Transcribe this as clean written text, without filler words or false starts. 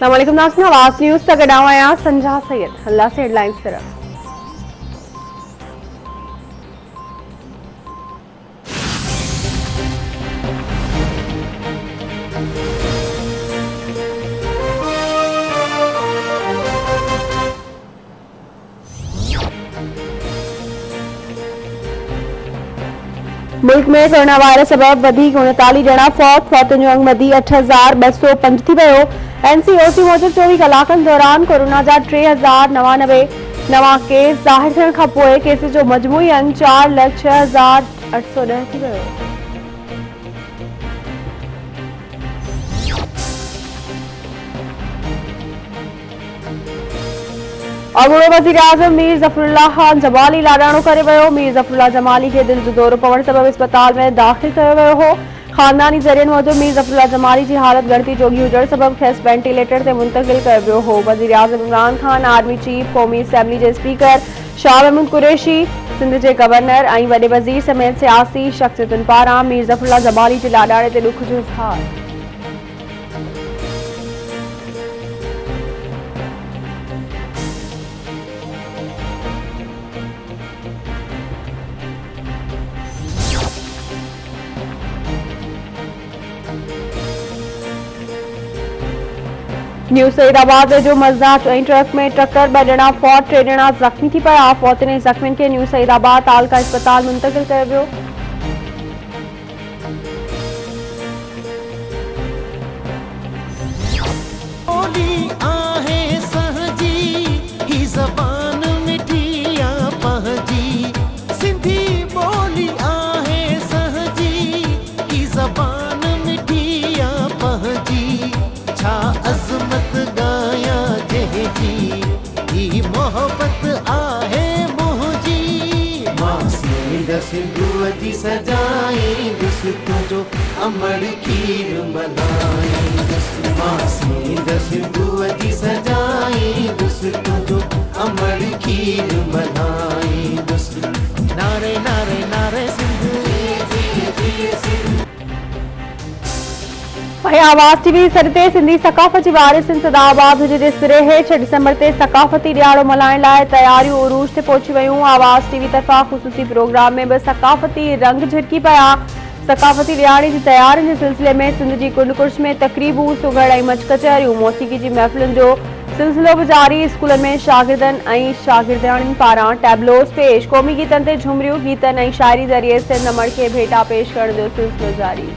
अस्सलामुअलैकुम नाज़रीन, आवाज़ न्यूज़ तक आया संजा सैयद। अल्लाह से हेडलाइंस तरफ। मुल्क में कोरोना वायरस सबब 39 ॼणा फौतुनि जो अंग वधी 8,205 थी वियो। एनसीओसी मूजिब 24 कलाकनि दौरान कोरोना जा 3,099 नवां केस ज़ाहिर थियण खां पोइ केस जो मजमूई अंग 4,06,810 थी वियो। अॻूणो वज़ीर आज़म मीर ज़फ़रुल्लाह ख़ान जमाली लाॾाणो करे वियो। मीर ज़फ़रुल्लाह जमाली खे दिलि जो दौरो पवण सबबि अस्पताल में दाख़िल कयो वियो हो। ख़ानदानी ज़रियनि मूजिब मीर ज़फ़रुल्लाह जमाली जी हालत गणती जोगी हुजण सबबि खेसि वेंटिलेटर ते मुंतक़िल कयो वियो हो। वज़ीर आज़म इमरान ख़ान, आर्मी चीफ, क़ौमी असेंबली जे स्पीकर शाह महमूद कुरैशी, सिंध जे गवर्नर ऐं वॾे वज़ीर समेत सियासी शख़्सियतुनि पारां मीर ज़फ़रुल्लाह जमाली जे लाॾाणे ते ॾुख जो इज़हार। न्यू सईदाबाद जो मज़दा ट्रक में टक्कर, 2 ॼणा फौत, 3 ॼणा ज़ख़्मी थी पिया। फौतुनि ऐं ज़ख़्मियुनि खे न्यू सईदाबाद तालका अस्पताल मुंतक़िल कयो वियो। मोहब्बत आहे मुझी सिंधु जी सजाए तुझो अमर खीर मनाए सिंधु जी सजाए तुझो अमर खीर मनाए नारे नारे नारे आवाज़ टीवी सरिते सिंधी सकाफ़त जी वारिस सदाबाद हुजे जे सिरे हेठि 6 डिसंबर ते सकाफ़ती ॾियारो मल्हाइण लाइ तयारियूं उरूज ते पहुची वियूं। आवाज़ टीवी तरफ़ां ख़ुसूसी प्रोग्राम में बि सकाफ़ती रंग झिरकी पिया। सकाफ़ती ॾियारे जी तयारियुनि जे सिलसिले में सिंध जी कुंड-कुर्छ में तक़रीबूं, सुघड़ ऐं मचकचहरियूं, मौसीक़ी जी महफ़िलुनि जो सिलसिलो बि जारी। स्कूलनि में शागिर्दनि ऐं शागिर्दियाणियुनि पारां टैबलोस पेश, क़ौमी गीतनि ते झुमरियूं, गीतनि ऐं शाइरी ज़रिए सिंध अमड़ खे भेटा पेश करण जो सिलसिलो जारी।